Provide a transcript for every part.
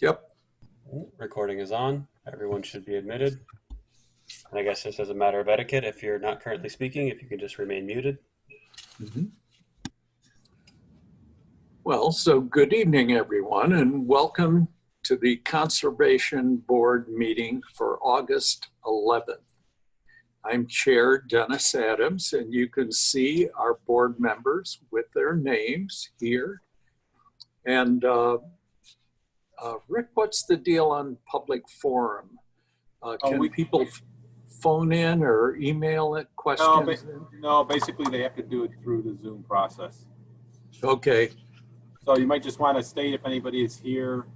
Yep. Recording is on. Everyone should be admitted. And I guess just as a matter of etiquette, if you're not currently speaking, if you could just remain muted. Mhm. Well, so good evening, everyone, and welcome to the Conservation Board meeting for August 11th. I'm Chair Dennis Adams, and you can see our board members with their names here. And Rick, what's the deal on public forum? Can people phone in or email it questions? No, basically they have to do it through the Zoom process. Okay. So you might just want to state if anybody is here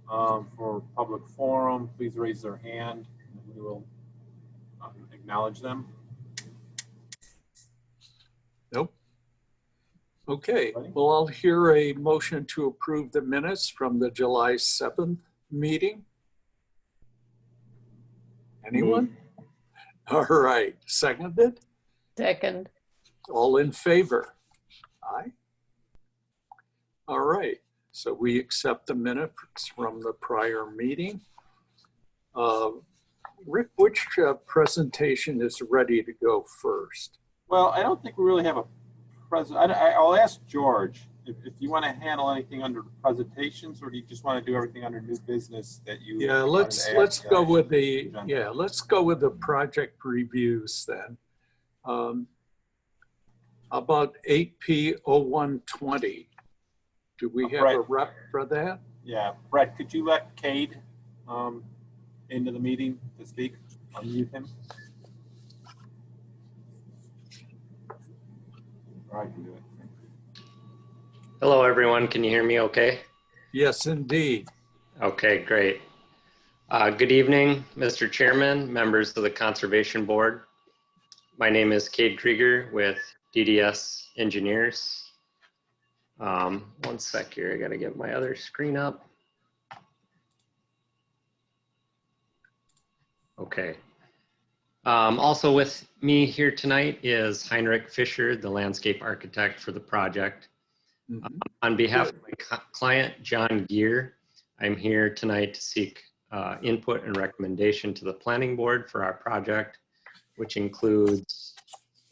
for public forum, please raise their hand and we will acknowledge them. Nope. Okay, well, I'll hear a motion to approve the minutes from the July 7th meeting. Anyone? All right, seconded? Second. All in favor? Aye. All right, so we accept the minutes from the prior meeting. Rick, which presentation is ready to go first? Well, I don't think we really have a president. I'll ask George if you want to handle anything under presentations, or do you just want to do everything under new business that you? Yeah, let's go with the project reviews then. About 8P0120. Do we have a rep for that? Yeah, Brett, could you let Cade into the meeting to speak? Unmute him. Or I can do it. Hello, everyone. Can you hear me okay? Yes, indeed. Okay, great. Good evening, Mr. Chairman, members of the Conservation Board. My name is Cade Krieger with DDS Engineers. One sec here, I gotta get my other screen up. Okay. Also with me here tonight is Heinrich Fischer, the landscape architect for the project. On behalf of my client, John Gear, I'm here tonight to seek input and recommendation to the planning board for our project, which includes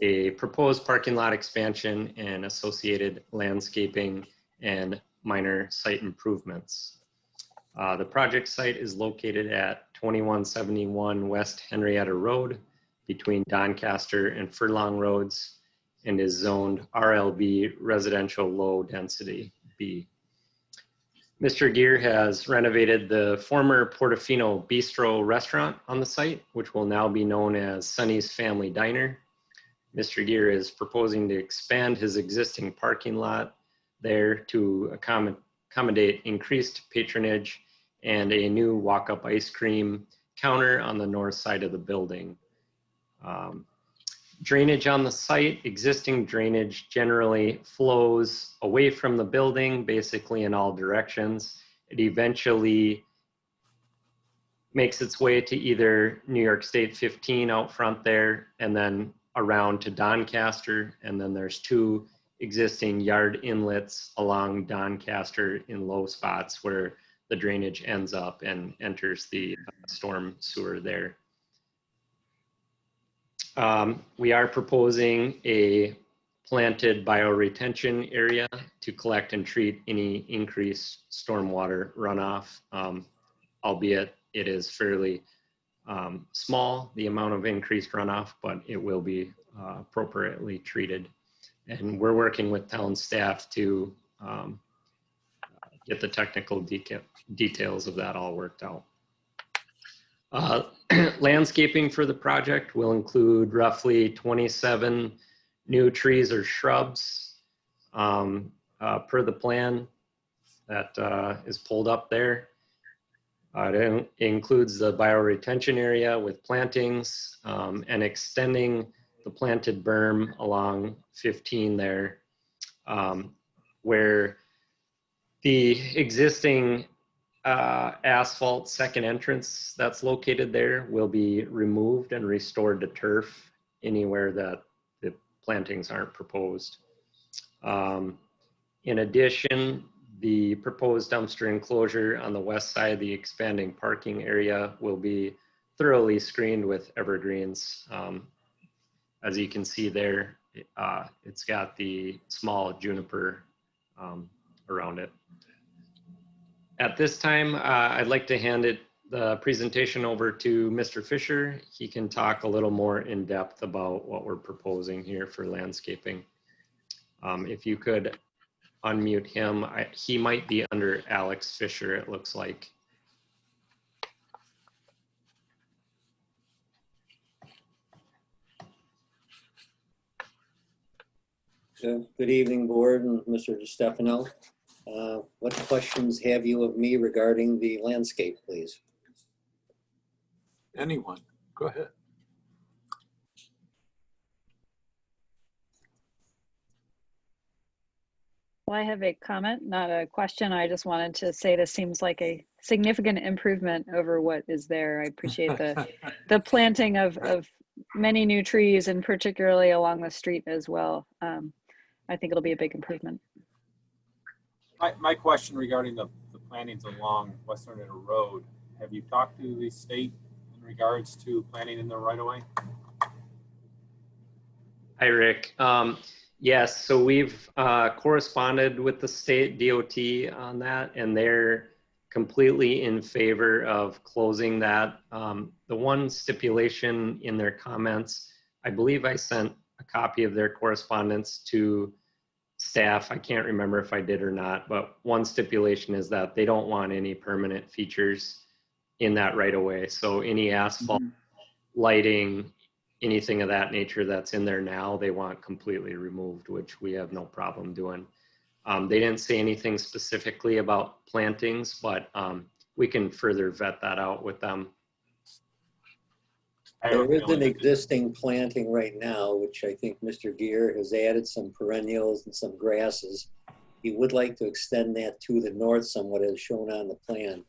a proposed parking lot expansion and associated landscaping and minor site improvements. The project site is located at 2171 West Henrietta Road between Doncaster and Furlong Roads and is zoned RLB, residential low density B. Mr. Gear has renovated the former Portofino Bistro restaurant on the site, which will now be known as Sonny's Family Diner. Mr. Gear is proposing to expand his existing parking lot there to accommodate increased patronage and a new walk-up ice cream counter on the north side of the building. Drainage on the site, existing drainage generally flows away from the building, basically in all directions. It eventually makes its way to either New York State 15 out front there, and then around to Doncaster, and then there's two existing yard inlets along Doncaster in low spots where the drainage ends up and enters the storm sewer there. We are proposing a planted bioretention area to collect and treat any increased stormwater runoff, albeit it is fairly small, the amount of increased runoff, but it will be appropriately treated. And we're working with town staff to get the technical details of that all worked out. Landscaping for the project will include roughly 27 new trees or shrubs per the plan that is pulled up there. It includes the bioretention area with plantings and extending the planted berm along 15 there, where the existing asphalt second entrance that's located there will be removed and restored to turf anywhere that the plantings aren't proposed. In addition, The proposed dumpster enclosure on the west side of the expanding parking area will be thoroughly screened with evergreens. As you can see there, it's got the small juniper around it. At this time, I'd like to hand the presentation over to Mr. Fisher. He can talk a little more in depth about what we're proposing here for landscaping. If you could unmute him, he might be under Alex Fisher, it looks like. Good evening, board and Mr. DiStefano. What questions have you of me regarding the landscape, please? Anyone? Go ahead. Well, I have a comment, not a question. I just wanted to say this seems like a significant improvement over what is there. I appreciate the planting of many new trees, and particularly along the street as well. I think it'll be a big improvement. My question regarding the plantings along Western Inner Road, have you talked to the state in regards to planting in the right of way? Hi, Rick. Yes, so we've corresponded with the state DOT on that, and they're completely in favor of closing that. The one stipulation in their comments, I believe I sent a copy of their correspondence to staff. I can't remember if I did or not, but one stipulation is that they don't want any permanent features in that right of way. So any asphalt, lighting, anything of that nature that's in there now, they want completely removed, which we have no problem doing. They didn't say anything specifically about plantings, but we can further vet that out with them. There is an existing planting right now, which I think Mr. Gear has added some perennials and some grasses. He would like to extend that to the north somewhat as shown on the plan.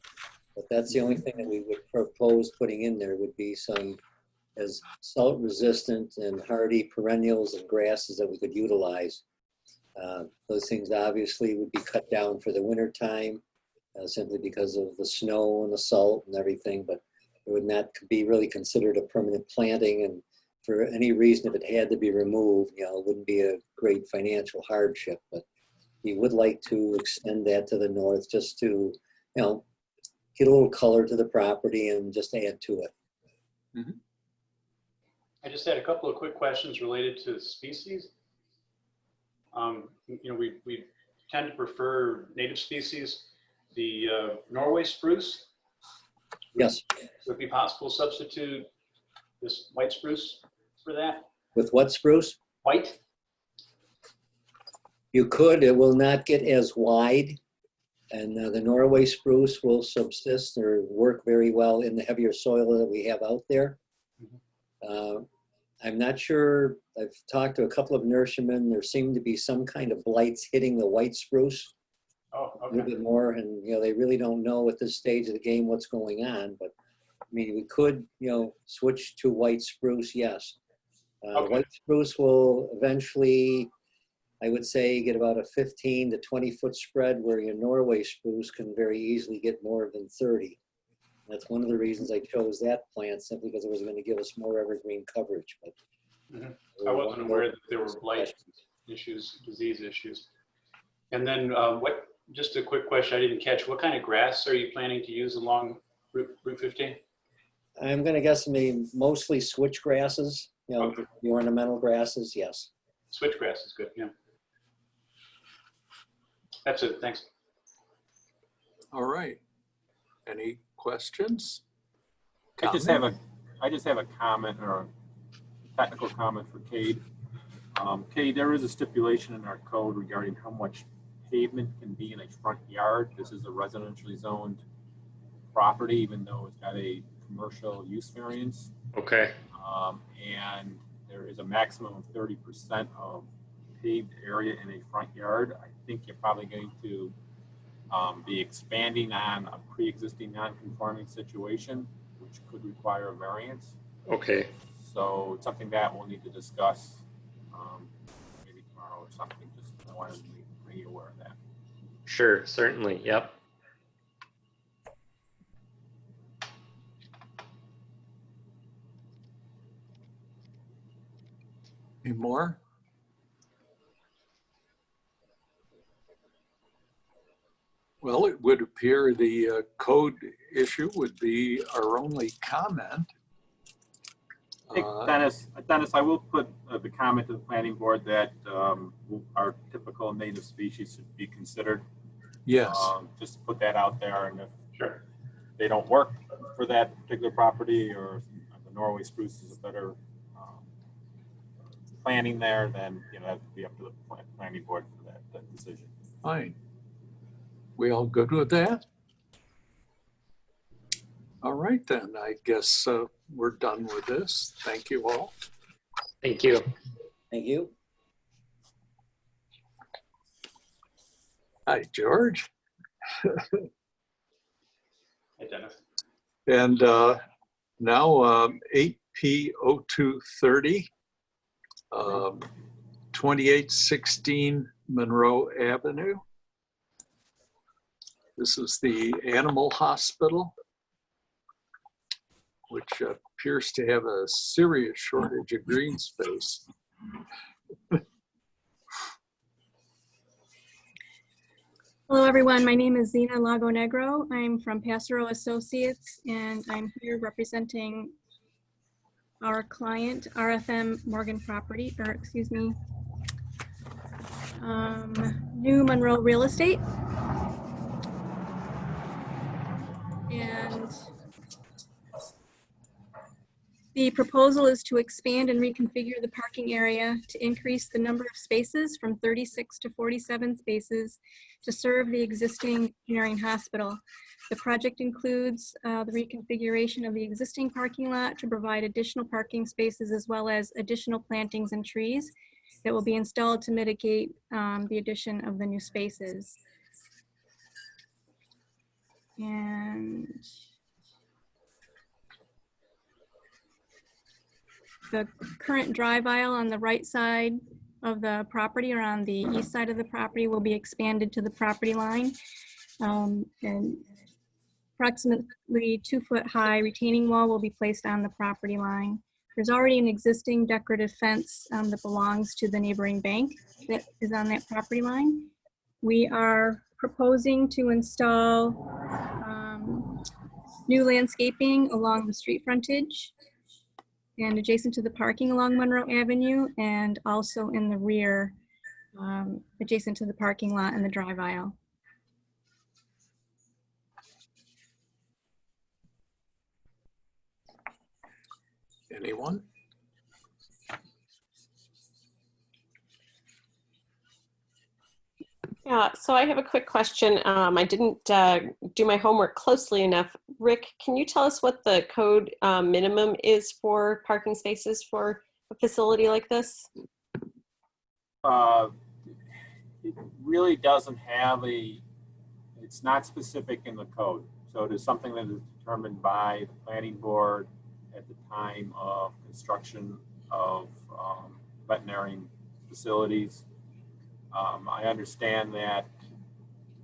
But that's the only thing that we would propose putting in there would be some as salt resistant and hardy perennials and grasses that we could utilize. Those things obviously would be cut down for the winter time simply because of the snow and the salt and everything, but it would not be really considered a permanent planting, and for any reason, if it had to be removed, you know, it wouldn't be a great financial hardship, but we would like to extend that to the north just to, you know, get a little color to the property and just add to it. Mm-hmm. I just had a couple of quick questions related to species. You know, we tend to prefer native species. The Norway spruce. Yes. Would it be possible to substitute this white spruce for that? With what spruce? White? You could. It will not get as wide, and the Norway spruce will subsist or work very well in the heavier soil that we have out there. I'm not sure. I've talked to a couple of nurserymen. There seem to be some kind of blights hitting the white spruce. Oh, okay. A little bit more, and you know, they really don't know at this stage of the game what's going on, but I mean, we could, you know, switch to white spruce. Yes. Okay. White spruce will eventually, I would say, get about a 15 to 20 foot spread, where your Norway spruce can very easily get more than 30. That's one of the reasons I chose that plant, simply because it was going to give us more evergreen coverage. But I wasn't aware that there were blight issues, disease issues. And then just a quick question I didn't catch. What kind of grass are you planning to use along Route 15? I'm going to guess, I mean, mostly switch grasses, you know, Okay. the ornamental grasses, yes. Switchgrass is good, yeah. That's it, thanks. All right. Any questions? I just have a comment or a technical comment for Cade. Cade, there is a stipulation in our code regarding how much pavement can be in a front yard. This is a residentially zoned property, even though it's got a commercial use variance. Okay. And there is a maximum of 30% of paved area in a front yard. I think you're probably going to be expanding on a pre-existing non-conforming situation, which could require a variance. Okay. So it's something that we'll need to discuss maybe tomorrow or something. Just I wanted to bring you aware of that. Sure, certainly. Yep. Any more? Well, it would appear the code issue would be our only comment. Hey, Dennis, I will put the comment to the planning board that our typical native species should be considered. Yes. Just put that out there, and if Sure. they don't work for that particular property, or the Norway spruce is a better planting there, then that would be up to the planning board for that decision. Fine. We all good with that? All right, then. I guess we're done with this. Thank you all. Thank you. Thank you. Hi, George. Hey, Dennis. And now 8P0230, 2816 Monroe Avenue. This is the animal hospital, which appears to have a serious shortage of green space. Hello, everyone. My name is Zena Lago Negro. I'm from Passero Associates, and I'm here representing our client, RFM Morgan Property, or excuse me, New Monroe Real Estate. And the proposal is to expand and reconfigure the parking area to increase the number of spaces from 36 to 47 spaces to serve the existing Marion Hospital. The project includes the reconfiguration of the existing parking lot to provide additional parking spaces, as well as additional plantings and trees that will be installed to mitigate the addition of the new spaces. And the current drive aisle on the right side of the property, or on the east side of the property, will be expanded to the property line. And approximately 2-foot high retaining wall will be placed on the property line. There's already an existing decorative fence that belongs to the neighboring bank that is on that property line. We are proposing to install new landscaping along the street frontage and adjacent to the parking along Monroe Avenue, and also in the rear, adjacent to the parking lot and the drive aisle. Anyone? Yeah, so I have a quick question. I didn't do my homework closely enough. Rick, can you tell us what the code minimum is for parking spaces for a facility like this? It really doesn't have it's not specific in the code. So it is something that is determined by the planning board at the time of construction of veterinary facilities. I understand that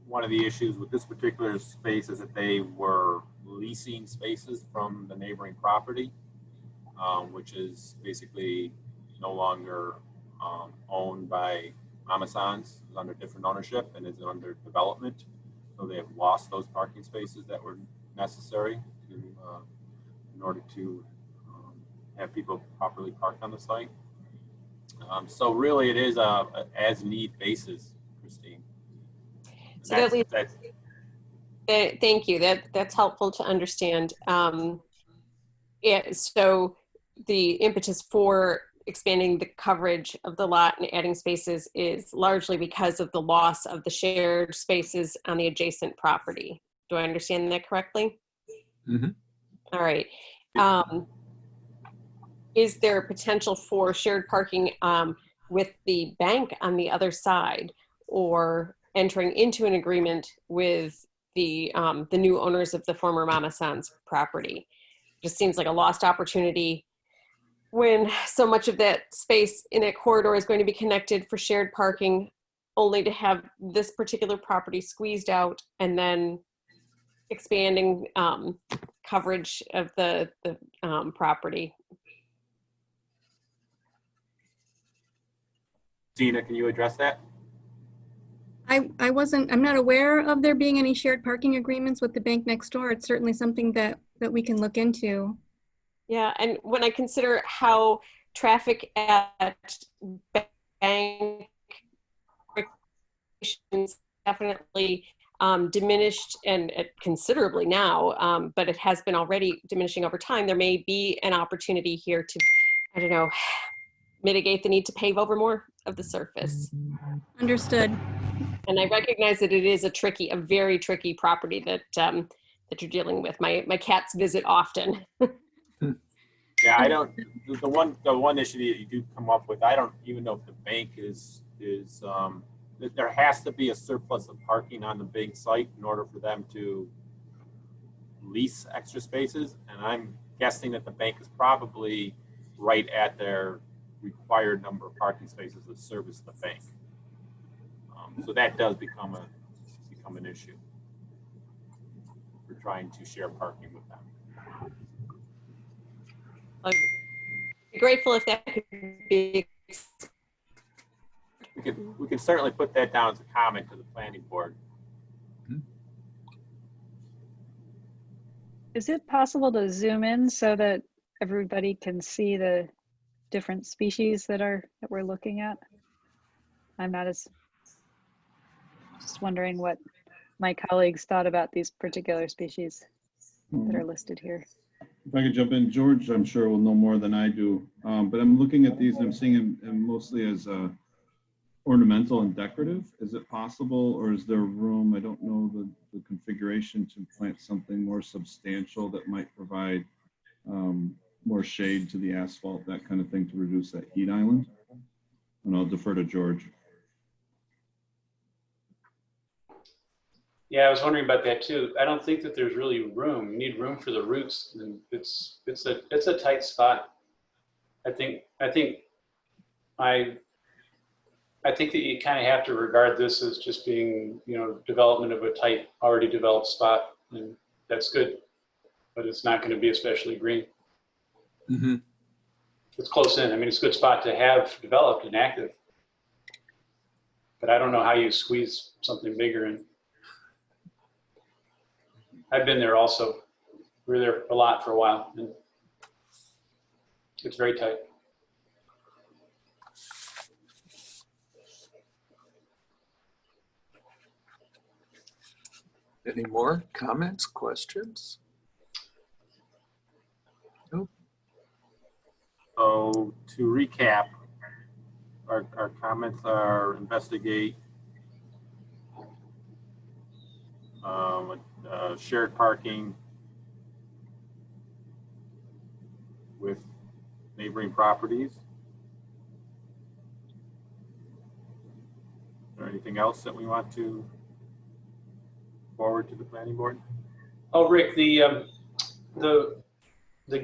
one of the issues with this particular space is that they were leasing spaces from the neighboring property, which is basically no longer owned by Amazon's, is under different ownership and is under development. So they have lost those parking spaces that were necessary to, in order to have people properly parked on the site. So really it is a as-need basis, Christine. So that leads, thank you. That's helpful to understand. So the impetus for expanding the coverage of the lot and adding spaces is largely because of the loss of the shared spaces on the adjacent property. Do I understand that correctly? Mm-hmm. All right. Is there potential for shared parking with the bank on the other side, or entering into an agreement with the new owners of the former Mama San's property? Just seems like a lost opportunity when so much of that space in that corridor is going to be connected for shared parking only to have this particular property squeezed out and then expanding coverage of the property. Dina, can you address that? I'm not aware of there being any shared parking agreements with the bank next door. It's certainly something that we can look into. Yeah, and when I consider how traffic at bank definitely diminished and considerably now, but it has been already diminishing over time, there may be an opportunity here to, I don't know, mitigate the need to pave over more of the surface. Understood. And I recognize that it is a very tricky property that that you're dealing with. My cats visit often. Yeah, I don't. The one issue that you do come up with, I don't even know if the bank is there has to be a surplus of parking on the bank site in order for them to lease extra spaces, and I'm guessing that the bank is probably right at their required number of parking spaces to service the bank. So that does become an issue. We're trying to share parking with them. I'd be grateful if that could be. We can certainly put that down as a comment to the planning board. Is it possible to zoom in so that everybody can see the different species that we're looking at? I'm not as, just wondering what my colleagues thought about these particular species that are listed here. If I could jump in, George, I'm sure will know more than I do, but I'm looking at these and I'm seeing them mostly as ornamental and decorative. Is it possible, or is there room, I don't know the configuration, to plant something more substantial that might provide more shade to the asphalt, that kind of thing, to reduce that heat island? And I'll defer to George. Yeah, I was wondering about that too. I don't think that there's really room. You need room for the roots, and it's a tight spot. I think that you kind of have to regard this as just being, development of a tight, already developed spot, and that's good, but it's not going to be especially green. Mm-hmm. It's close in. I mean, it's a good spot to have developed and active, but I don't know how you squeeze something bigger in. I've been there also. We were there a lot for a while, and it's very tight. Any more comments, questions? Nope. So to recap, our comments are investigate shared parking with neighboring properties. Is there anything else that we want to forward to the planning board? Oh, Rick, the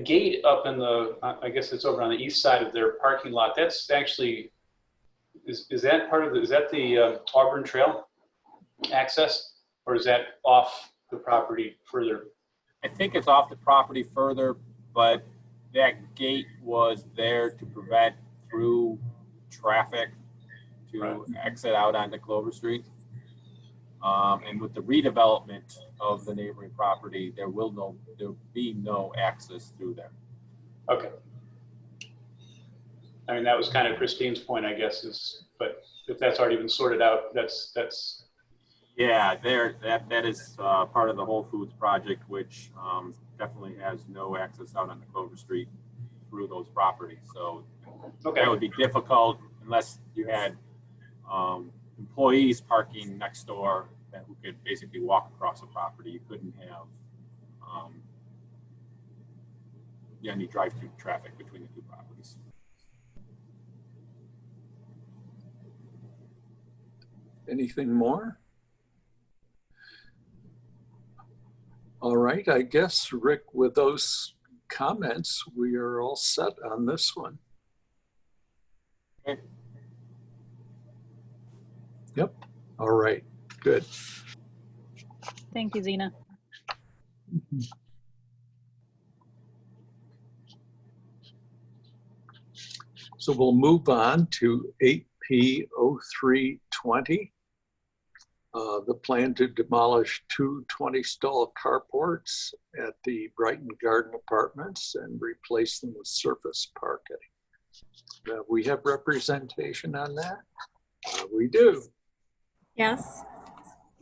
gate up in I guess it's over on the east side of their parking lot. That's actually, is that part of is that the Auburn Trail access, or is that off the property further? I think it's off the property further, but that gate was there to prevent through traffic to exit out onto Clover Street. And with the redevelopment of the neighboring property, there will be no access through there. Okay. I mean, that was kind of Christine's point, I guess, but if that's already been sorted out, that's. Yeah, that is part of the Whole Foods project, which definitely has no access out on the Clover Street through those properties. So okay, that would be difficult unless you had employees parking next door who could basically walk across the property. You couldn't have any drive-through traffic between the two properties. Anything more? All right, I guess, Rick, with those comments, we are all set on this one. Okay. Yep. All right. Good. Thank you, Zena. So we'll move on to 8P0320. The plan to demolish 2 20-stall carports at the Brighton Garden Apartments and replace them with surface parking. We have representation on that? We do. Yes.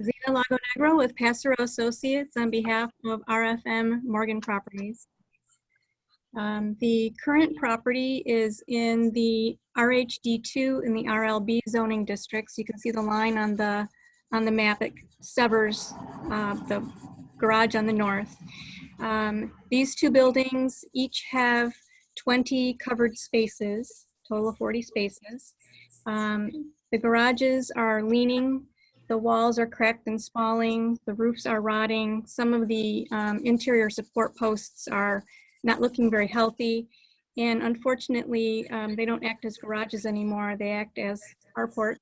Zena Lago Negro with Passero Associates on behalf of RFM Morgan Properties. The current property is in the RHD2 in the RLB zoning districts. You can see the line on the map. It severs the garage on the north. These two buildings each have 20 covered spaces, total of 40 spaces. The garages are leaning. The walls are cracked and spalling. The roofs are rotting. Some of the interior support posts are not looking very healthy. And unfortunately, they don't act as garages anymore. They act as carports.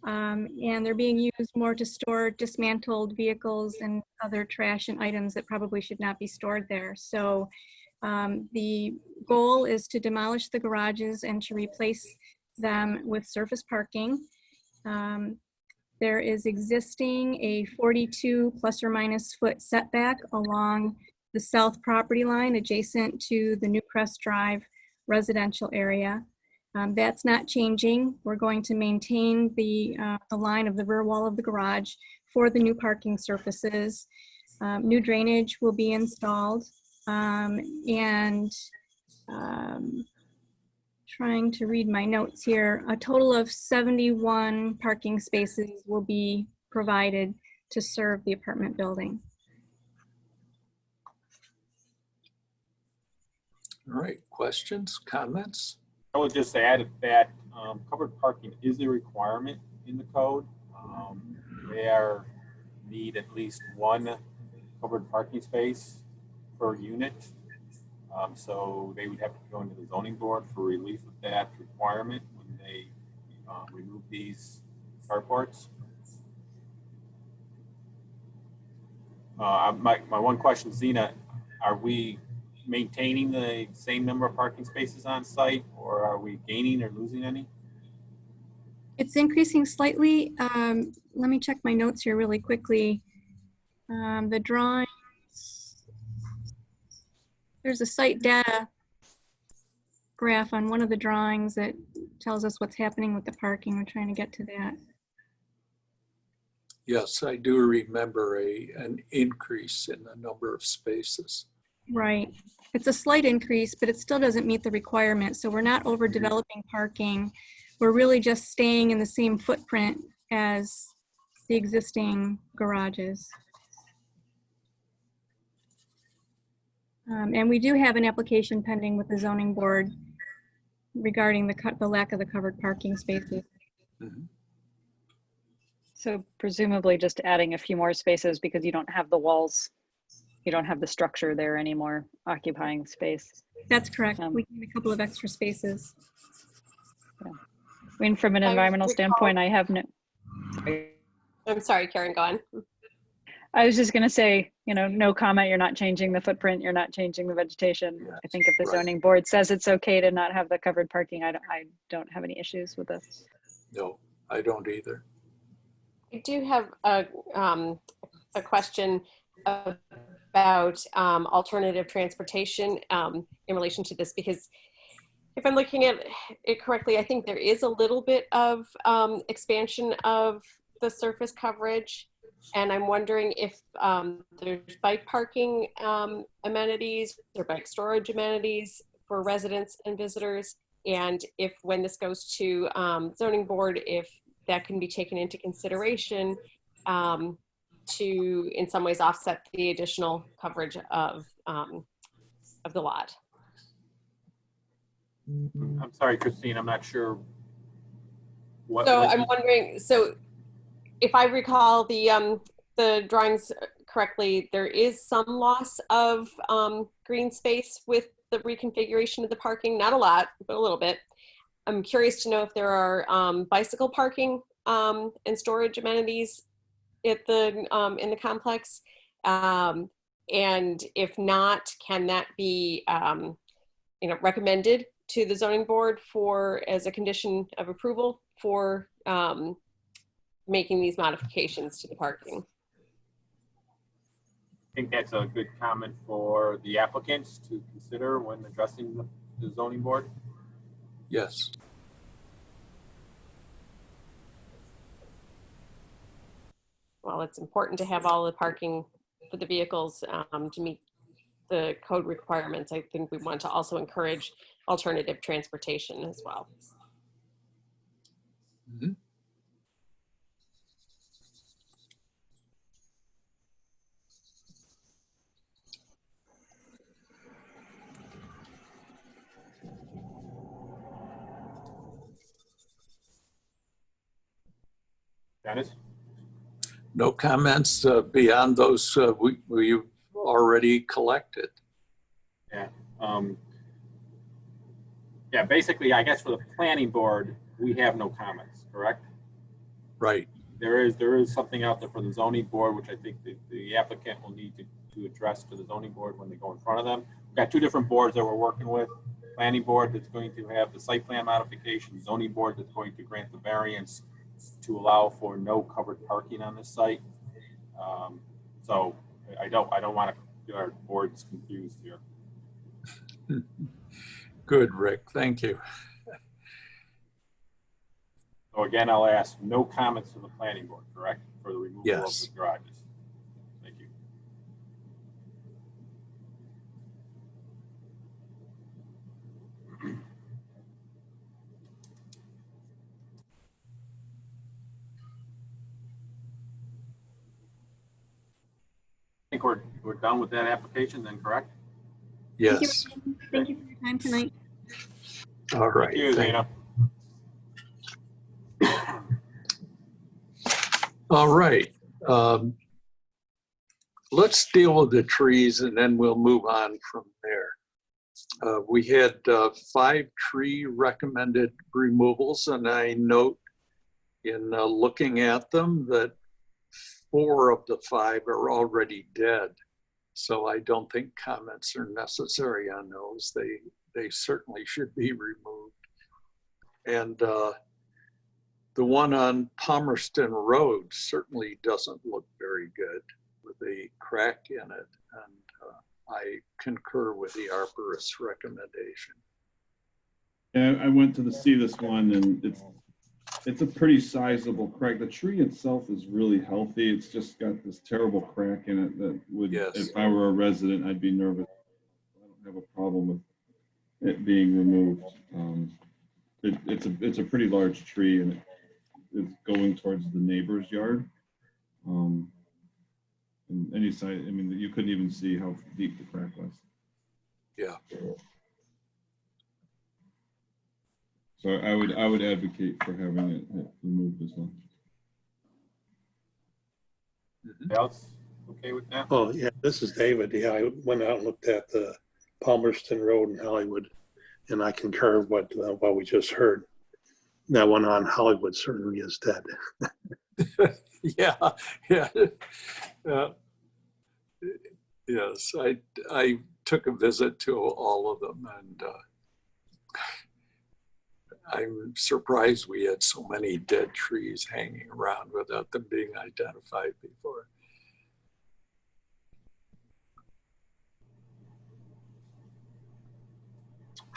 And they're being used more to store dismantled vehicles and other trash and items that probably should not be stored there. So the goal is to demolish the garages and to replace them with surface parking. There is existing a 42 plus or minus foot setback along the south property line adjacent to the New Crest Drive residential area. That's not changing. We're going to maintain the line of the rear wall of the garage for the new parking surfaces. New drainage will be installed, trying to read my notes here. A total of 71 parking spaces will be provided to serve the apartment building. All right. Questions, comments? I would just add that covered parking is a requirement in the code. They need at least one covered parking space per unit. So they would have to go into the zoning board for relief of that requirement when they remove these carports. My one question, Zena, are we maintaining the same number of parking spaces on site, or are we gaining or losing any? It's increasing slightly. Let me check my notes here really quickly. The drawings, there's a site data graph on one of the drawings that tells us what's happening with the parking. We're trying to get to that. Yes, I do remember an increase in the number of spaces. Right. It's a slight increase, but it still doesn't meet the requirement. So we're not overdeveloping parking. We're really just staying in the same footprint as the existing garages. And we do have an application pending with the zoning board regarding the lack of the covered parking spaces. Mm-hmm. So presumably just adding a few more spaces because you don't have the walls, you don't have the structure there anymore occupying space. That's correct. We need a couple of extra spaces. Yeah. I mean, from an environmental standpoint, I have no. I'm sorry, Karen, go on. I was just going to say, you know, no comment. You're not changing the footprint. You're not changing the vegetation. Yes, I think if the right. zoning board says it's okay to not have the covered parking, I don't have any issues with this. No, I don't either. I do have a question about alternative transportation in relation to this, because if I'm looking at it correctly, I think there is a little bit of expansion of the surface coverage. And I'm wondering if there's bike parking amenities or bike storage amenities for residents and visitors. And if when this goes to zoning board, if that can be taken into consideration to in some ways offset the additional coverage of the lot. I'm sorry, Christine, I'm not sure what. So I'm wondering, so if I recall the drawings correctly, there is some loss of green space with the reconfiguration of the parking, not a lot, but a little bit. I'm curious to know if there are bicycle parking and storage amenities at the in the complex? And if not, can that be recommended to the zoning board for as a condition of approval for making these modifications to the parking? I think that's a good comment for the applicants to consider when addressing the zoning board. Yes. Well, it's important to have all the parking for the vehicles to meet the code requirements. I think we want to also encourage alternative transportation as well. Mhm. Dennis? No comments beyond those we've already collected. Yeah. Yeah, basically, I guess for the planning board, we have no comments, correct? Right. There is something out there for the zoning board, which I think the applicant will need to address to the zoning board when they go in front of them. We've got two different boards that we're working with. Planning board that's going to have the site plan modification, zoning board that's going to grant the variance to allow for no covered parking on this site. So I don't want to get our boards confused here. Good, Rick. Thank you. So again, I'll ask no comments from the planning board, correct? For the removal Yes. of the garages. Thank you. I think we're done with that application then, correct? Yes. Thank you for your time tonight. All right. Thank you, Zena. All right. Let's deal with the trees and then we'll move on from there. We had 5 tree recommended removals, and I note in looking at them that 4 of the 5 are already dead. So I don't think comments are necessary on those. They certainly should be removed. And the one on Palmerston Road certainly doesn't look very good with a crack in it. And I concur with the arborist's recommendation. Yeah, I went to see this one, and it's a pretty sizable crack. The tree itself is really healthy. It's just got this terrible crack in it that would, Yes. if I were a resident, I'd be nervous. I don't have a problem with it being removed. It's a pretty large tree, and it's going towards the neighbor's yard. And any side, I mean, you couldn't even see how deep the crack was. Yeah. So I would advocate for having it removed as well. Anybody else okay with that? Oh, yeah, this is David. Yeah, I went out and looked at the Palmerston Road in Hollywood, and I concur with what we just heard. That one on Hollywood certainly is dead. Yeah. Yes, I took a visit to all of them, and I'm surprised we had so many dead trees hanging around without them being identified before.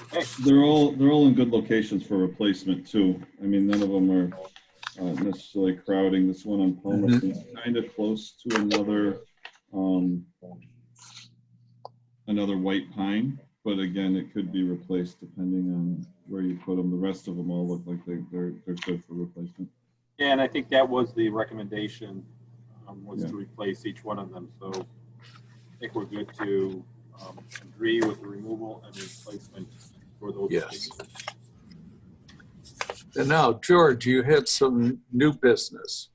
Okay. They're all in good locations for replacement too. I mean, none of them are necessarily crowding. This one on Palmerston is kind of close to another white pine, but again, it could be replaced depending on where you put them. The rest of them all look like they're good for replacement. Yeah, and I think that was the recommendation, was to replace each one of them. So I think we're good to agree with the removal and replacement for those. Yes. And now, George, you had some new business.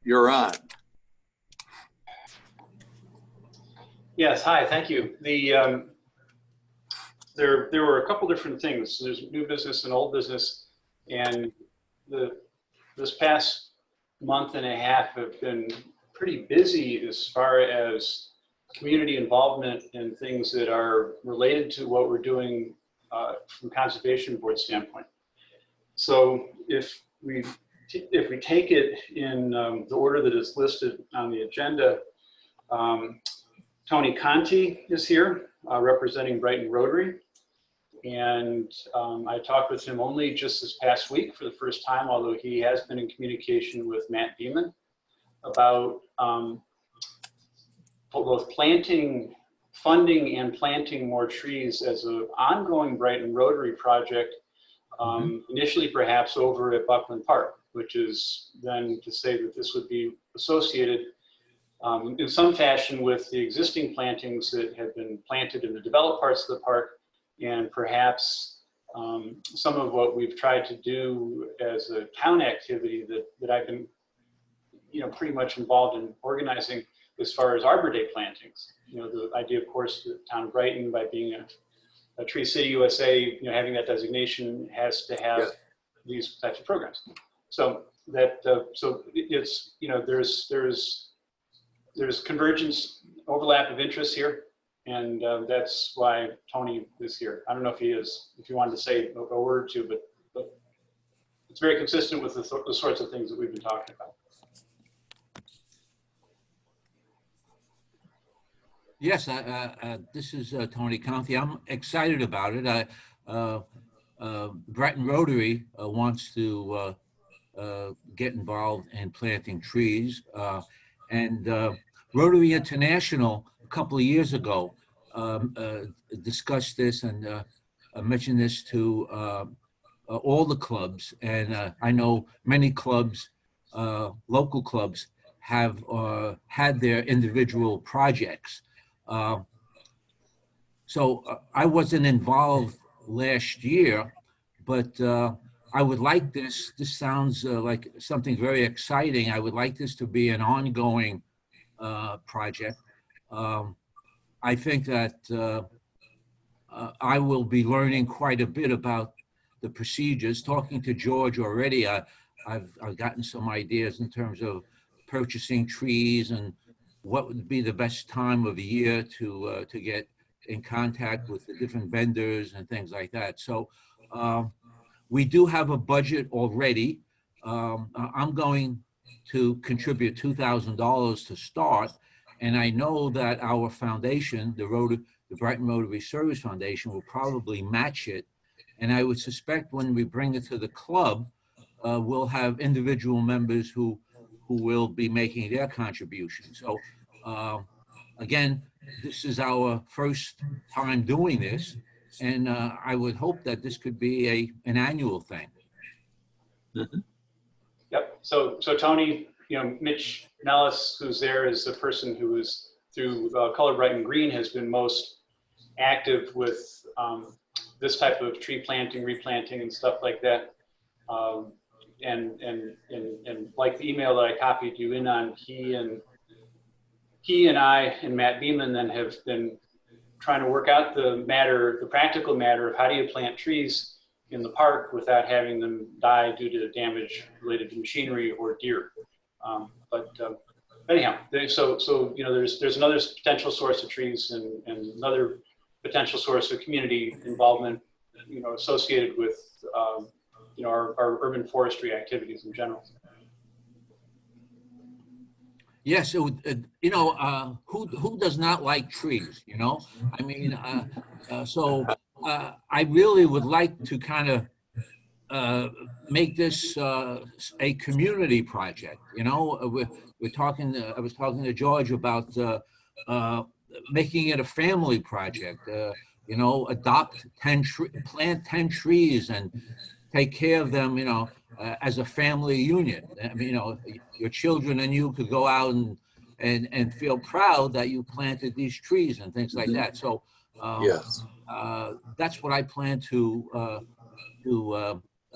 You're on. Yes, hi, thank you. There were a couple different things. There's new business and old business, and this past month and a half have been pretty busy as far as community involvement and things that are related to what we're doing from conservation board standpoint. So if we take it in the order that is listed on the agenda, Tony Conti is here representing Brighton Rotary. And I talked with him only just this past week for the first time, although he has been in communication with Matt Beeman about both funding and planting more trees as an ongoing Brighton Rotary project, initially perhaps over at Buckland Park, which is then to say that this would be associated in some fashion with the existing plantings that have been planted in the developed parts of the park, and perhaps some of what we've tried to do as a town activity that I've been, pretty much involved in organizing as far as Arbor Day plantings. The idea, of course, the town of Brighton, by being a Tree City USA, having that designation, has to have these types of programs. So that so it's there's convergence, overlap of interests here, and that's why Tony is here. I don't know if if you wanted to say a word or two, but it's very consistent with the sorts of things that we've been talking about. Yes, this is Tony Conti. I'm excited about it. Brighton Rotary wants to get involved in planting trees. And Rotary International, a couple of years ago, discussed this and mentioned this to all the clubs. And I know many clubs, local clubs, have had their individual projects. So I wasn't involved last year, but I would like this. This sounds like something very exciting. I would like this to be an ongoing project. I think that I will be learning quite a bit about the procedures. Talking to George already, I've gotten some ideas in terms of purchasing trees and what would be the best time of the year to get in contact with the different vendors and things like that. So we do have a budget already. I'm going to contribute $2,000 to start, and I know that our foundation, the Brighton Rotary Service Foundation, will probably match it. And I would suspect when we bring it to the club, we'll have individual members who will be making their contribution. So again, this is our first time doing this, and I would hope that this could be an annual thing. Mm-hmm. Yep. So Tony, Mitch Nellis, who's there, is the person who is through Color Brighton Green has been most active with this type of tree planting, replanting, and stuff like that. And like the email that I copied you in on, he and I and Matt Beeman then have been trying to work out the practical matter of how do you plant trees in the park without having them die due to damage related to machinery or deer. But anyhow, so there's another potential source of trees and another potential source of community involvement, associated with our urban forestry activities in general. Yes, who does not like trees, I mean, so I really would like to kind of make this a community project, we're talking, I was talking to George about making it a family project, adopt plant 10 trees and take care of them, as a family unit. I mean, your children and you could go out and feel proud that you planted these trees and things like that. So Yes. that's what I plan to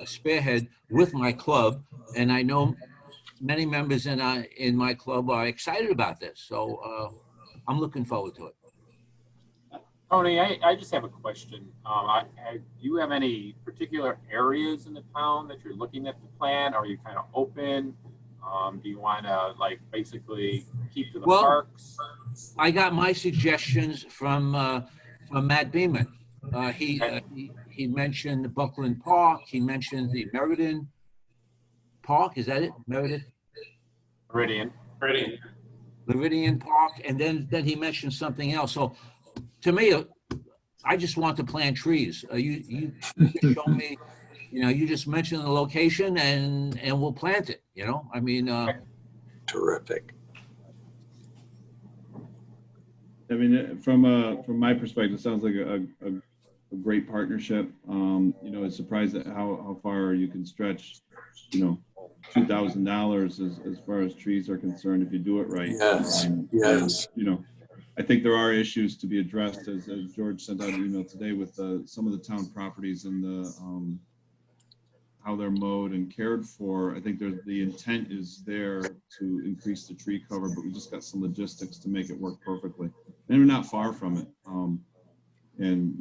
spearhead with my club, and I know many members in my club are excited about this. So I'm looking forward to it. Tony, I just have a question. Do you have any particular areas in the town that you're looking at the plan? Are you kind of open? Do you want to like basically keep to the Well, parks? I got my suggestions from Matt Beeman. He mentioned Buckland Park. He mentioned the Meriden Park. Is that it? Meriden? Meridian. Meridian Park. And then he mentioned something else. So to me, I just want to plant trees. You just show me, you just mention the location and we'll plant it, I mean. Terrific. I mean, from my perspective, it sounds like a great partnership. It's surprised at how far you can stretch, $2,000 as far as trees are concerned if you do it right. Yes, yes. And, I think there are issues to be addressed, as George sent out an email today with some of the town properties and the how they're mowed and cared for. I think the intent is there to increase the tree cover, but we just got some logistics to make it work perfectly. And we're not far from it. And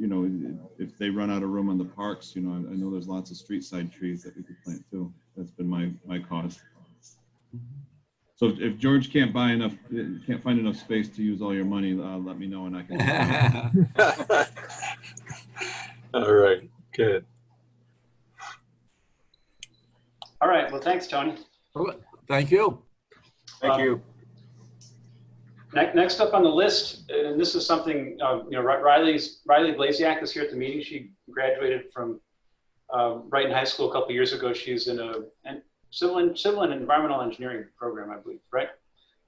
if they run out of room on the parks, I know there's lots of street side trees that we could plant too. That's been my cause. So if George can't find enough space to use all your money, let me know and I can. All right, good. All right, well, thanks, Tony. Thank you. Thank you. Next up on the list, and this is something, Riley Blasiak is here at the meeting. She graduated from Brighton High School a couple years ago. She's in a civil and environmental engineering program, I believe, right?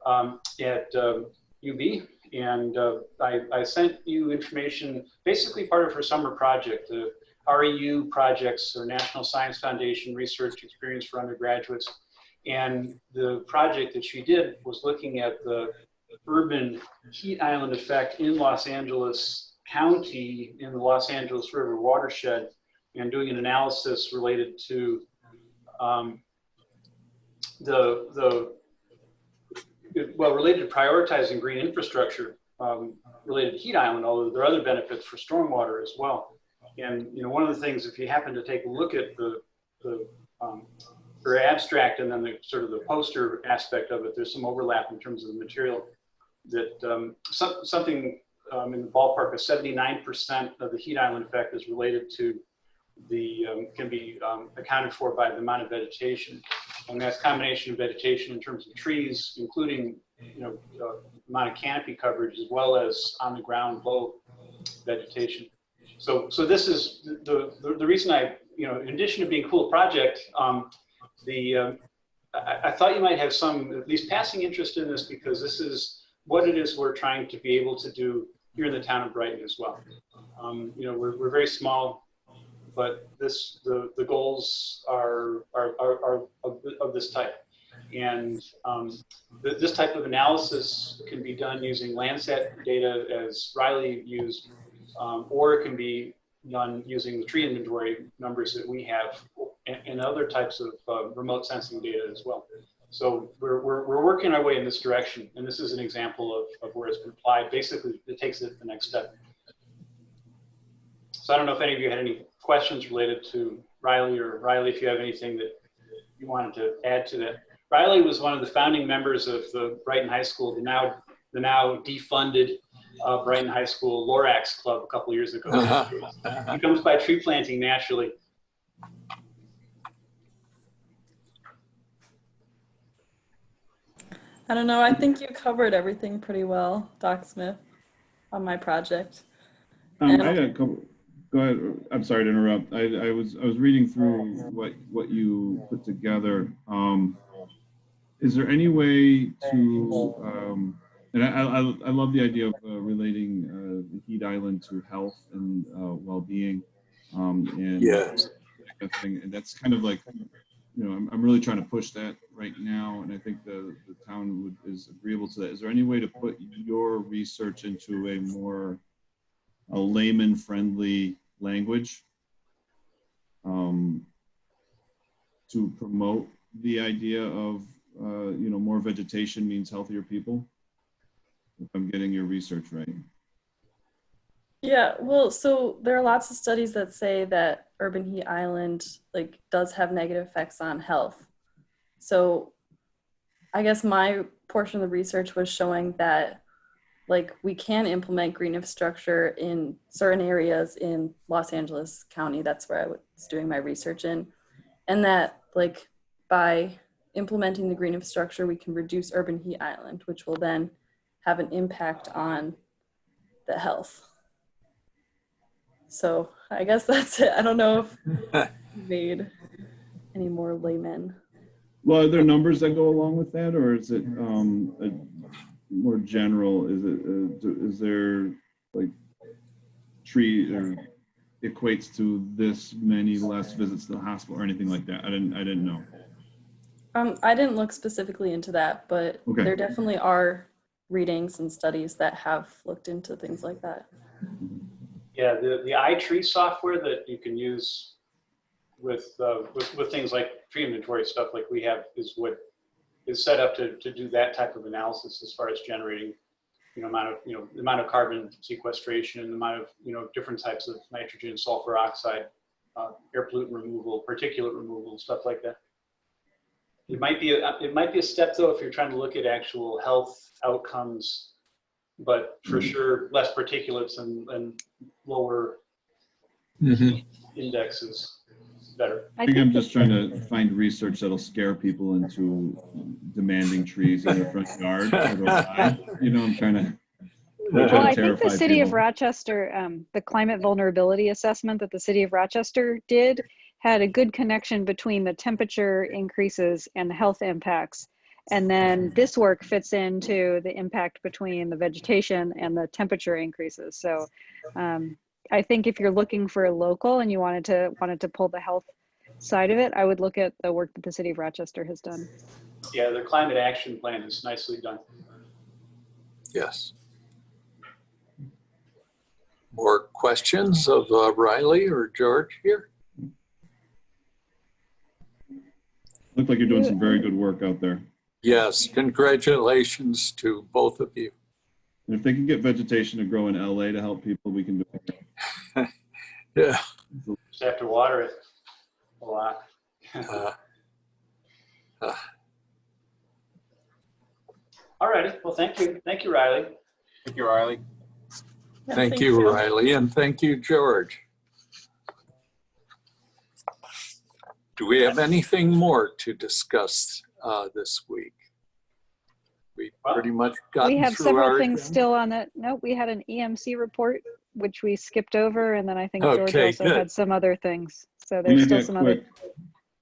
At UB. And I sent you information, basically part of her summer project, the REU projects, or National Science Foundation Research Experience for Undergraduates. And the project that she did was looking at the urban heat island effect in Los Angeles County in the Los Angeles River watershed, and doing an analysis related to related to prioritizing green infrastructure related to heat island, although there are other benefits for stormwater as well. And one of the things, if you happen to take a look at her abstract and then the sort of the poster aspect of it, there's some overlap in terms of the material. That something in the ballpark of 79% of the heat island effect is related to can be accounted for by the amount of vegetation, and that's a combination of vegetation in terms of trees, including amount of canopy coverage, as well as on the ground low vegetation. So this is the reason in addition to being a cool project, I thought you might have some at least passing interest in this, because this is what it is we're trying to be able to do here in the town of Brighton as well. We're very small, but the goals are of this type. And this type of analysis can be done using Landsat data, as Riley used, or it can be done using the tree inventory numbers that we have, and other types of remote sensing data as well. So we're working our way in this direction, and this is an example of where it's been applied. Basically, it takes it to the next step. So I don't know if any of you had any questions related to Riley, or Riley, if you have anything that you wanted to add to that. Riley was one of the founding members of the Brighton High School, the now defunded Brighton High School Lorax Club a couple years ago. He comes by tree planting naturally. I don't know. I think you covered everything pretty well, Doc Smith, on my project. I got a couple. Go ahead. I'm sorry to interrupt. I was reading through what you put together. Is there any way to and I love the idea of relating the heat island to health and well-being, and yes, and that's kind of like, I'm really trying to push that right now, and I think the town is agreeable to that. Is there any way to put your research into a layman-friendly language to promote the idea of more vegetation means healthier people? If I'm getting your research right. Yeah, well, so there are lots of studies that say that urban heat island like does have negative effects on health. So I guess my portion of the research was showing that like we can implement green infrastructure in certain areas in Los Angeles County. That's where I was doing my research in. And that like by implementing the green infrastructure, we can reduce urban heat island, which will then have an impact on the health. So I guess that's it. I don't know if you made any more laymen. Well, are there numbers that go along with that, or is it more general? Is there like tree or equates to this many less visits to the hospital or anything like that? I didn't know. I didn't look specifically into that, but Okay. there definitely are readings and studies that have looked into things like that. Yeah, the iTree software that you can use with things like tree inventory stuff like we have is what is set up to do that type of analysis as far as generating, the amount of carbon sequestration, the amount of, different types of nitrogen, sulfur oxide, air pollutant removal, particulate removal, stuff like that. It might be a step though if you're trying to look at actual health outcomes, but for sure less particulates and lower indexes better. I think I'm just trying to find research that'll scare people into demanding trees in their front yard. I'm trying to. Well, I think the city of Rochester, the climate vulnerability assessment that the city of Rochester did had a good connection between the temperature increases and the health impacts. And then this work fits into the impact between the vegetation and the temperature increases. So I think if you're looking for a local and you wanted to pull the health side of it, I would look at the work that the city of Rochester has done. Yeah, their climate action plan is nicely done. Yes. More questions of Riley or George here? Look like you're doing some very good work out there. Yes, congratulations to both of you. And if they can get vegetation to grow in LA to help people, we can do it. Yeah. Just have to water it a lot. All righty. Well, thank you. Thank you, Riley. Thank you, Riley. Yeah, Thank you, Riley, and thank you, George. Do we have anything more to discuss this week? We pretty much got through. We have several things still on that. Nope, we had an EMC report, which we skipped over, and then I think George also had some other things. So there's still some other.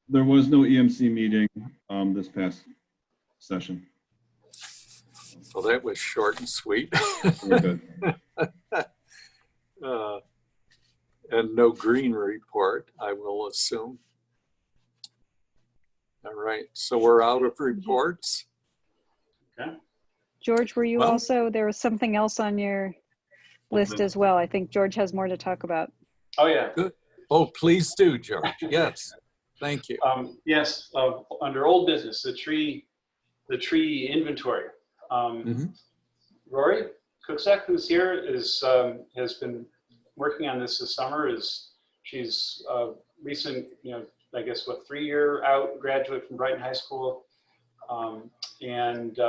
There was no EMC meeting this past session. Well, that was short and sweet. We're good. And no green report, I will assume. All right, so we're out of reports. Okay. George, were you also, there was something else on your list as well. I think George has more to talk about. Oh, yeah. Good. Oh, please do, George. Yes, thank you. Yes, under old business, the tree inventory. Rory Cooksack, who's here, has been working on this summer. She's recent, I guess 3-year out graduate from Brighton High School, and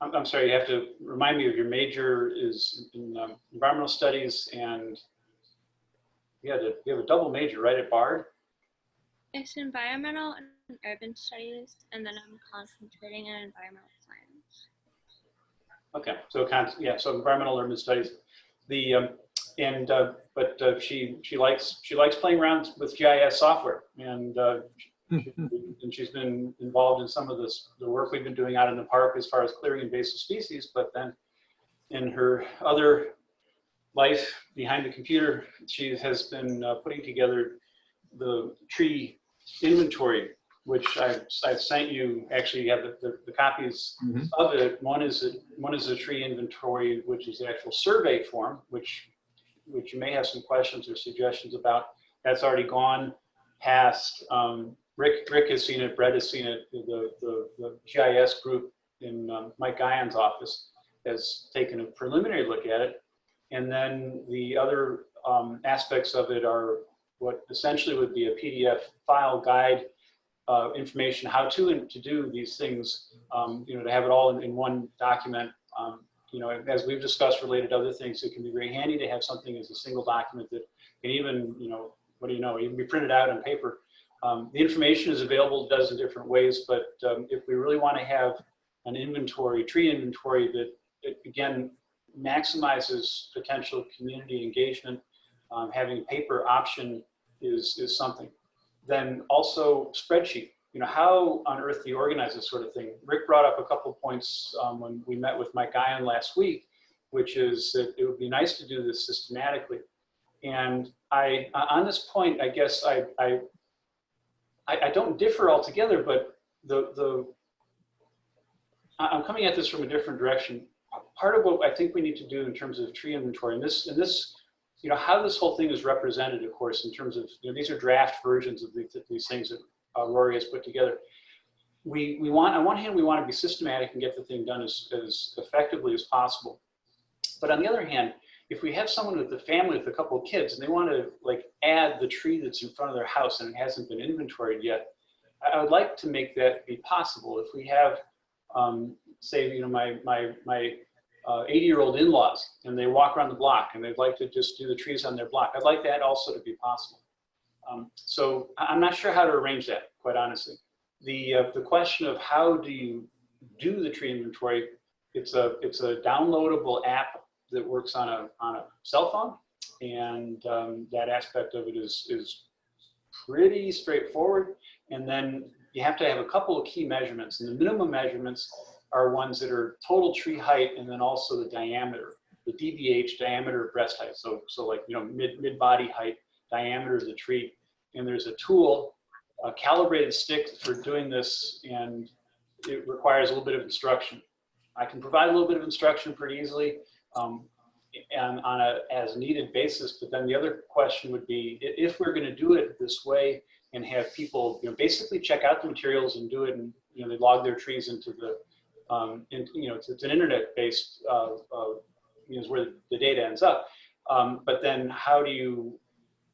I'm sorry, you have to remind me of your major is in environmental studies, and you have a double major, right, at Bard? It's environmental and urban studies, and then I'm concentrating in environmental science. Okay, so environmental urban studies. But she likes playing around with GIS software, and she's been involved in some of the work we've been doing out in the park as far as clearing invasive species. But then in her other life behind the computer, she has been putting together the tree inventory, which I've sent you. Actually, you have the copies of it. One is a tree inventory, which is the actual survey form, which you may have some questions or suggestions about. That's already gone past. Rick has seen it. Brett has seen it. The GIS group in Mike Guyon's office has taken a preliminary look at it. And then the other aspects of it are what essentially would be a PDF file guide information, how to do these things, to have it all in one document. As we've discussed related to other things, it can be very handy to have something as a single document that can even, even be printed out on paper. The information is available a dozen different ways, but if we really want to have an inventory, tree inventory that, again, maximizes potential community engagement, having a paper option is something. Then also spreadsheet. How on earth do you organize this sort of thing? Rick brought up a couple points when we met with Mike Guyon last week, which is that it would be nice to do this systematically. And on this point, I guess I don't differ altogether, but I'm coming at this from a different direction. Part of what I think we need to do in terms of tree inventory, and this, how this whole thing is represented, of course, in terms of, these are draft versions of these things that Rory has put together. We want, on one hand, we want to be systematic and get the thing done as effectively as possible. But on the other hand, if we have someone with a family with a couple of kids and they want to add the tree that's in front of their house and it hasn't been inventoried yet, I would like to make that be possible. If we have, say, my 80-year-old in-laws and they walk around the block and they'd like to just do the trees on their block, I'd like that also to be possible. So I'm not sure how to arrange that, quite honestly. The question of how do you do the tree inventory, it's a downloadable app that works on a cell phone, and that aspect of it is pretty straightforward. And then you have to have a couple of key measurements, and the minimum measurements are ones that are total tree height and then also the diameter, the DBH, diameter of breast height. So mid body height, diameter of the tree. And there's a tool, a calibrated stick for doing this, and it requires a little bit of instruction. I can provide a little bit of instruction pretty easily and on a as needed basis. But then the other question would be, if we're going to do it this way and have people basically check out the materials and do it, and they log their trees into the it's an internet-based is where the data ends up. But then how do you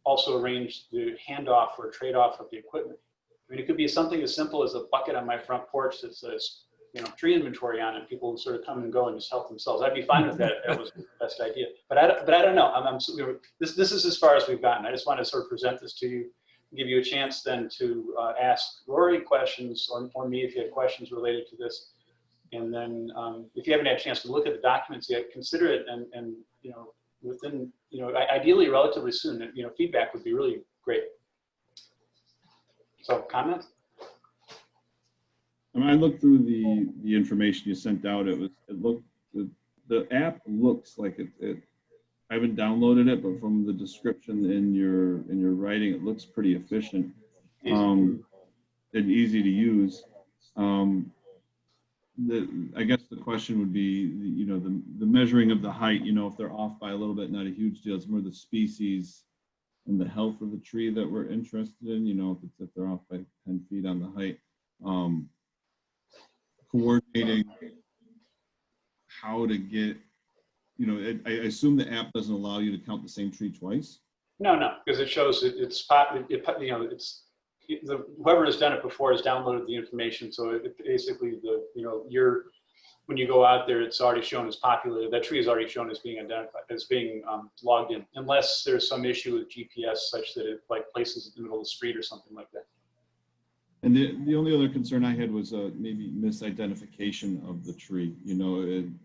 also arrange the handoff or trade-off of the equipment? I mean, it could be something as simple as a bucket on my front porch that says, tree inventory on it. People sort of come and go and just help themselves. I'd be fine with that if that was the best idea. But I don't know. This is as far as we've gotten. I just want to sort of present this to you, give you a chance then to ask Rory questions or me if you had questions related to this. And then if you haven't had a chance to look at the documents yet, consider it and within, ideally relatively soon, feedback would be really great. So comments? I looked through the information you sent out. The app looks like it. I haven't downloaded it, but from the description in your writing, it looks pretty efficient and easy to use. I guess the question would be, the measuring of the height. If they're off by a little bit, not a huge deal. It's more the species and the health of the tree that we're interested in. If they're off by 10 feet on the height. Coordinating how to get, I assume the app doesn't allow you to count the same tree twice. No, because it shows whoever has done it before has downloaded the information. So it basically when you go out there, it's already shown as populated. That tree is already shown as being identified, as being logged in, unless there's some issue with GPS such that it places it in the middle of the street or something like that. And the only other concern I had was maybe misidentification of the tree. Norwood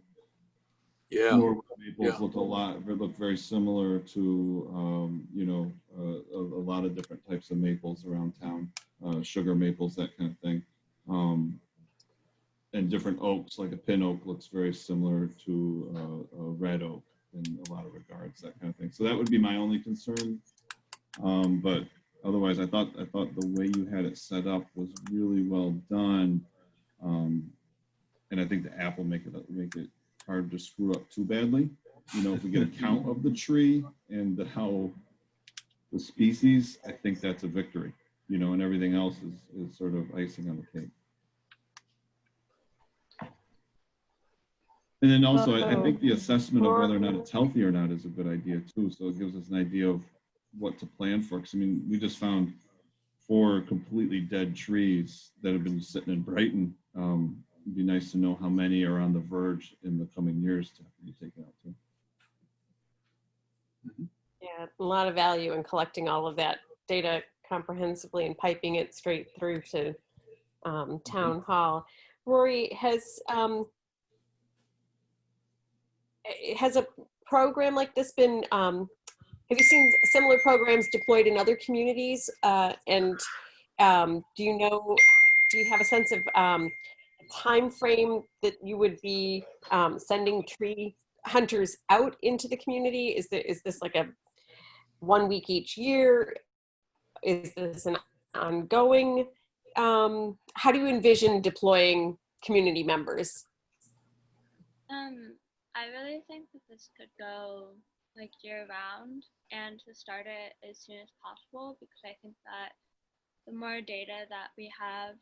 maples look very similar to a lot of different types of maples around town, sugar maples, that kind of thing, and different oaks. Like a pin oak looks very similar to a red oak in a lot of regards, that kind of thing. So that would be my only concern. But otherwise, I thought the way you had it set up was really well done, and I think the app will make it hard to screw up too badly. If we get a count of the tree and how the species, I think that's a victory. And everything else is sort of icing on the cake. And then also, I Uh-oh. think the assessment of whether or not it's healthy or not is a good idea too. So it gives us an idea of what to plan for. Because I mean, we just found 4 completely dead trees that have been sitting in Brighton. It'd be nice to know how many are on the verge in the coming years to have to be taken out too. Yeah, a lot of value in collecting all of that data comprehensively and piping it straight through to town hall. Rory, has a program like this been, have you seen similar programs deployed in other communities? And do you have a sense of time frame that you would be sending tree hunters out into the community? Is this like a 1 week each year? Is this an ongoing? How do you envision deploying community members? I really think that this could go like year round, and to start it as soon as possible, because I think that the more data that we have,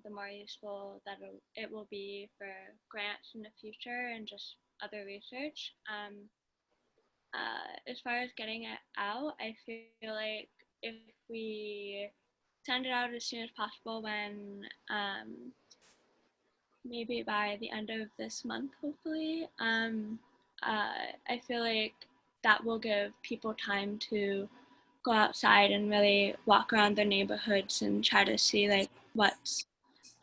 the more useful that it will be for grants in the future and just other research. As far as getting it out, I feel like if we send it out as soon as possible, when maybe by the end of this month, hopefully, I feel like that will give people time to go outside and really walk around their neighborhoods and try to see like what's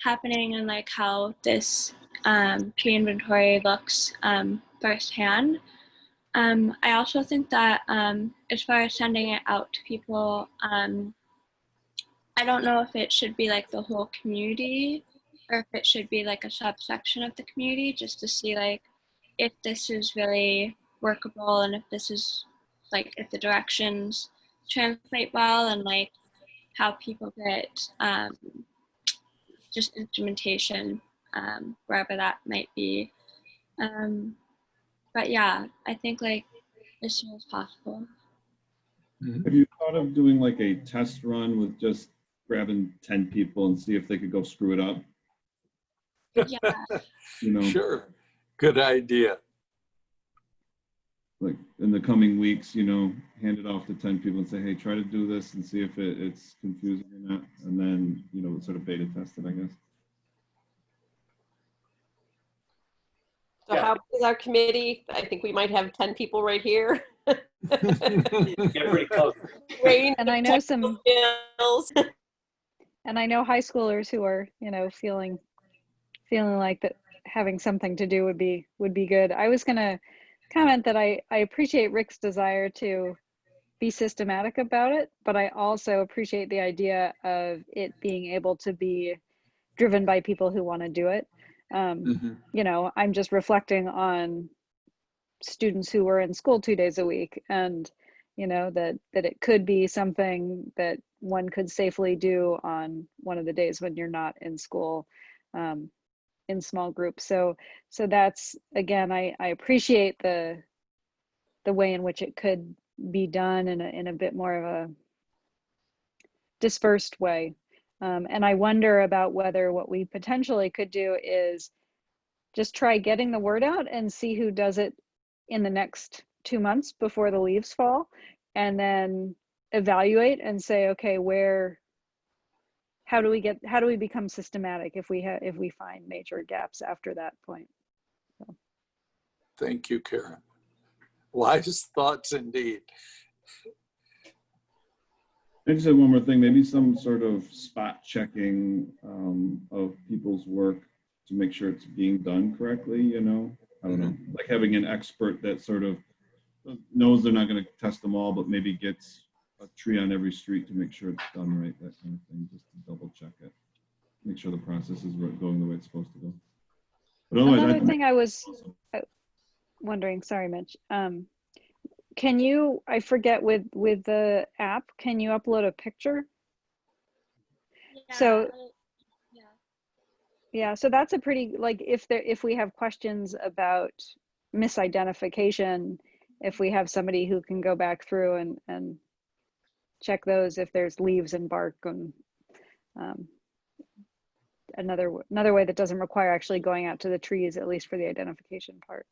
happening and like how this tree inventory looks firsthand. I also think that as far as sending it out to people, I don't know if it should be like the whole community or if it should be like a subsection of the community, just to see like if this is really workable and if this is like if the directions translate well and like how people get just instrumentation wherever that might be. But yeah, I think like as soon as possible. Have you thought of doing like a test run with just grabbing 10 people and see if they could go screw it up? Yeah. You know, Sure. Good idea. like in the coming weeks, you know, hand it off to 10 people and say, hey, try to do this and see if it's confusing or not. And then, you know, sort of beta test it, I guess. So how big is our committee? I think we might have 10 people right here. Get pretty close. And I know some skills. And I know high schoolers who are, you know, feeling like that having something to do would be good. I was going to comment that I appreciate Rick's desire to be systematic about it, but I also appreciate the idea of it being able to be driven by people who want to do it. You know, I'm just reflecting on students who were in school 2 days a week, and you know that it could be something that one could safely do on one of the days when you're not in school in small groups. So that's, again, I appreciate the way in which it could be done in a bit more of a dispersed way. And I wonder about whether what we potentially could do is just try getting the word out and see who does it in the next 2 months before the leaves fall, and then evaluate and say, okay, how do we become systematic if we find major gaps after that point. So. Thank you, Karen. Wise thoughts indeed. I just had one more thing, maybe some sort of spot checking of people's work to make sure it's being done correctly, you know? I don't know, like having an expert that sort of knows they're not going to test them all, but maybe gets a tree on every street to make sure it's done right, that kind of thing, just to double check it. Make sure the process is going the way it's supposed to go. But another thing I was wondering, sorry, Mitch, can you, I forget with the app, can you upload a picture? Yeah, So yeah, so that's a pretty, like, if we have questions about misidentification, if we have somebody who can go back through and check those, if there's leaves and bark and another way that doesn't require actually going out to the trees, at least for the identification part.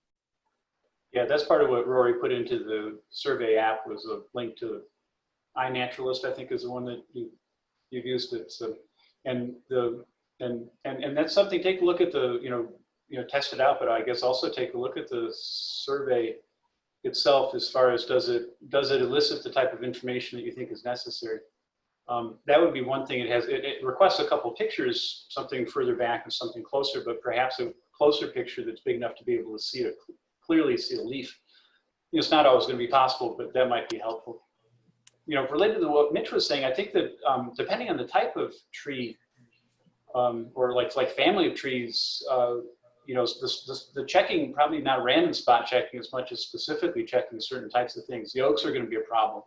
Yeah, that's part of what Rory put into the survey app, was a link to iNaturalist, I think is the one that you've used it. So, and that's something, take a look at the, test it out, but I guess also take a look at the survey itself as far as does it elicit the type of information that you think is necessary. That would be one thing. It requests a couple pictures, something further back and something closer, but perhaps a closer picture that's big enough to be able to see it, clearly see a leaf. It's not always going to be possible, but that might be helpful. Related to what Mitch was saying, I think that depending on the type of tree, or like family of trees, the checking, probably not random spot checking as much as specifically checking certain types of things. The oaks are going to be a problem.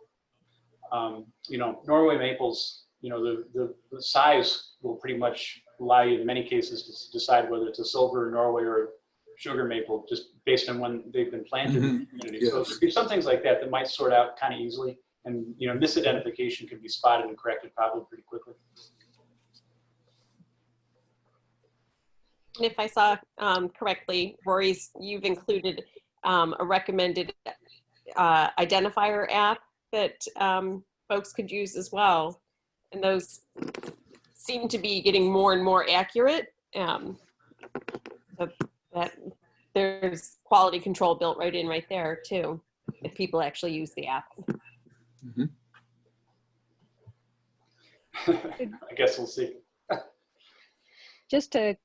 Norway maples, the size will pretty much allow you in many cases to decide whether it's a silver Norway or a sugar maple, just based on when they've been planted in the community. Yes. So there's some things like that that might sort out kind of easily, and misidentification can be spotted and corrected probably pretty quickly. And if I saw correctly, Rory's, you've included a recommended identifier app that folks could use as well. And those seem to be getting more and more accurate. That there's quality control built right in right there too, if people actually use the app. Mm-hmm. I guess we'll see. Just to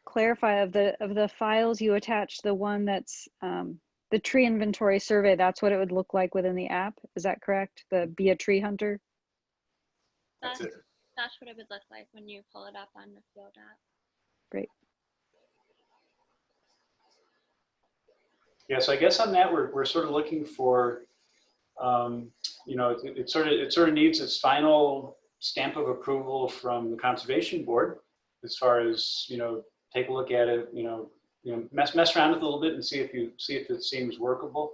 clarify, of the files you attached, the one that's the tree inventory survey, that's what it would look like within the app. Is that correct? The Be a Tree Hunter? That's what it would look like when you pull it up on the field app. Great. Yeah, so I guess on that we're sort of looking for, it sort of needs its final stamp of approval from the Conservation Board, as far as take a look at it, mess around with it a little bit and see if it seems workable,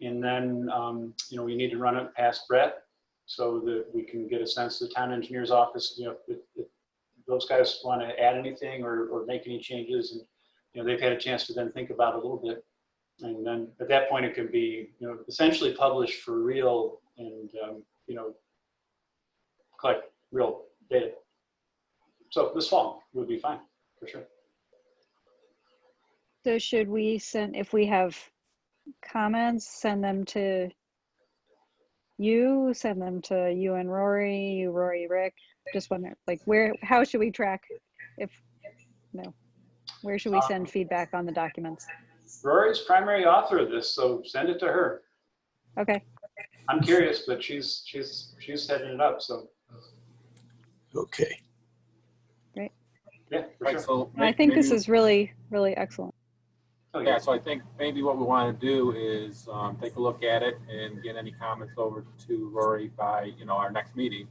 and then we need to run it past Brett so that we can get a sense of the town engineer's office. If those guys want to add anything or make any changes, and they've had a chance to then think about it a little bit. And then at that point, it can be, essentially published for real and, collect real data. So this fall would be fine, for sure. So should we send, if we have comments, send them to you, send them to you and Rory, you, Rory, Rick? Just wonder, how should we track where should we send feedback on the documents? Rory's primary author of this, so send it to her. Okay. I'm curious, but she's setting it up, so. Okay. Great. Yeah, for Right, sure. so I think this is really, really excellent. Oh, yeah, so I think maybe what we want to do is take a look at it and get any comments over to Rory by our next meeting,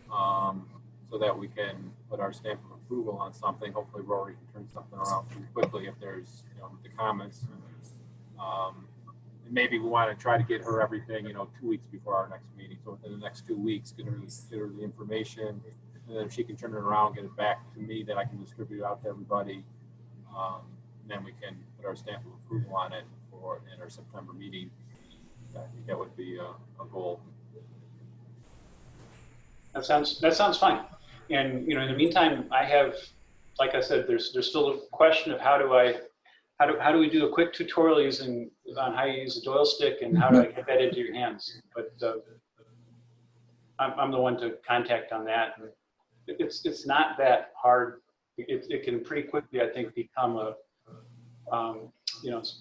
so that we can put our stamp of approval on something. Hopefully Rory can turn something around pretty quickly if there's the comments. And maybe we want to try to get her everything 2 weeks before our next meeting. So within the next 2 weeks, get her the information, and then if she can turn it around, get it back to me, then I can distribute it out to everybody. And then we can put our stamp of approval on it in our September meeting. I think that would be a goal. That sounds fine. And in the meantime, I have, like I said, there's still a question of how do we do a quick tutorial on how you use a doil stick and how do I get that into your hands? But I'm the one to contact on that. And it's not that hard. It can pretty quickly, I think, become a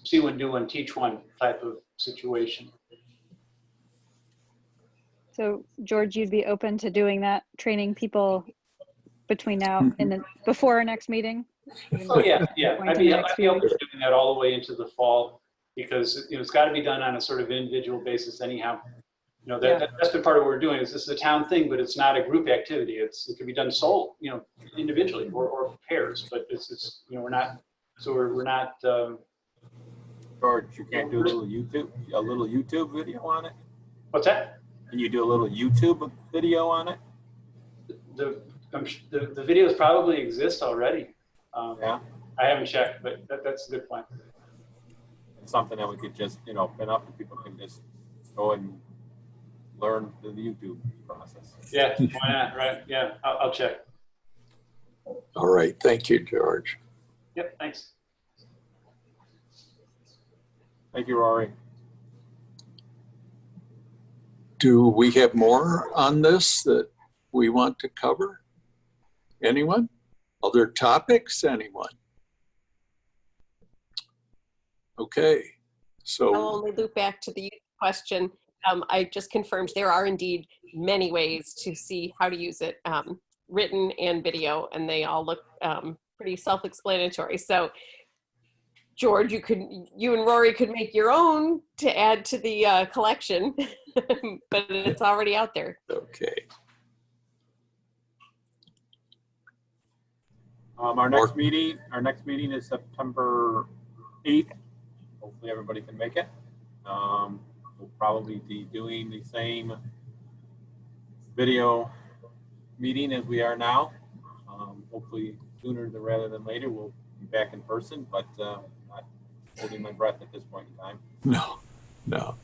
see one, do one, teach one type of situation. So George, you'd be open to doing that, training people between now and before our next meeting? Oh yeah. I'd be open to doing that all the way into the fall, because it's got to be done on a sort of individual basis anyhow. That's been part of what we're doing. Is this is a town thing, but it's not a group activity. It can be done individually or pairs, but it's we're not. So we're not. George, you can't do a little YouTube video on it? What's that? Can you do a little YouTube video on it? The videos probably exist already. Yeah. I haven't checked, but that's a good point. It's something that we could just, you know, pin up and people can just go and learn the YouTube process. Yeah, why not, right? Yeah, I'll check. All right, thank you, George. Yep, thanks. Thank you, Rory. Do we have more on this that we want to cover? Anyone? Other topics, anyone? Okay, so. I'll only loop back to the question. I just confirmed there are indeed many ways to see how to use it, written and video, and they all look pretty self-explanatory. So George, you and Rory could make your own to add to the collection, but it's already out there. Okay. Our next meeting is September 8th. Hopefully everybody can make it. We'll probably be doing the same video meeting as we are now. Hopefully sooner rather than later, we'll be back in person, but not holding my breath at this point in time. No.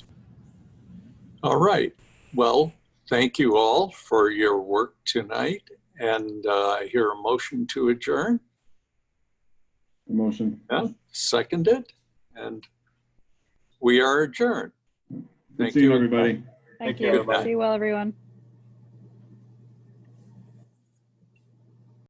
All right. Well, thank you all for your work tonight. And I hear a motion to adjourn. Motion. Yeah, seconded. And we are adjourned. Good seeing everybody. Thank you, you. everybody. See you well, everyone.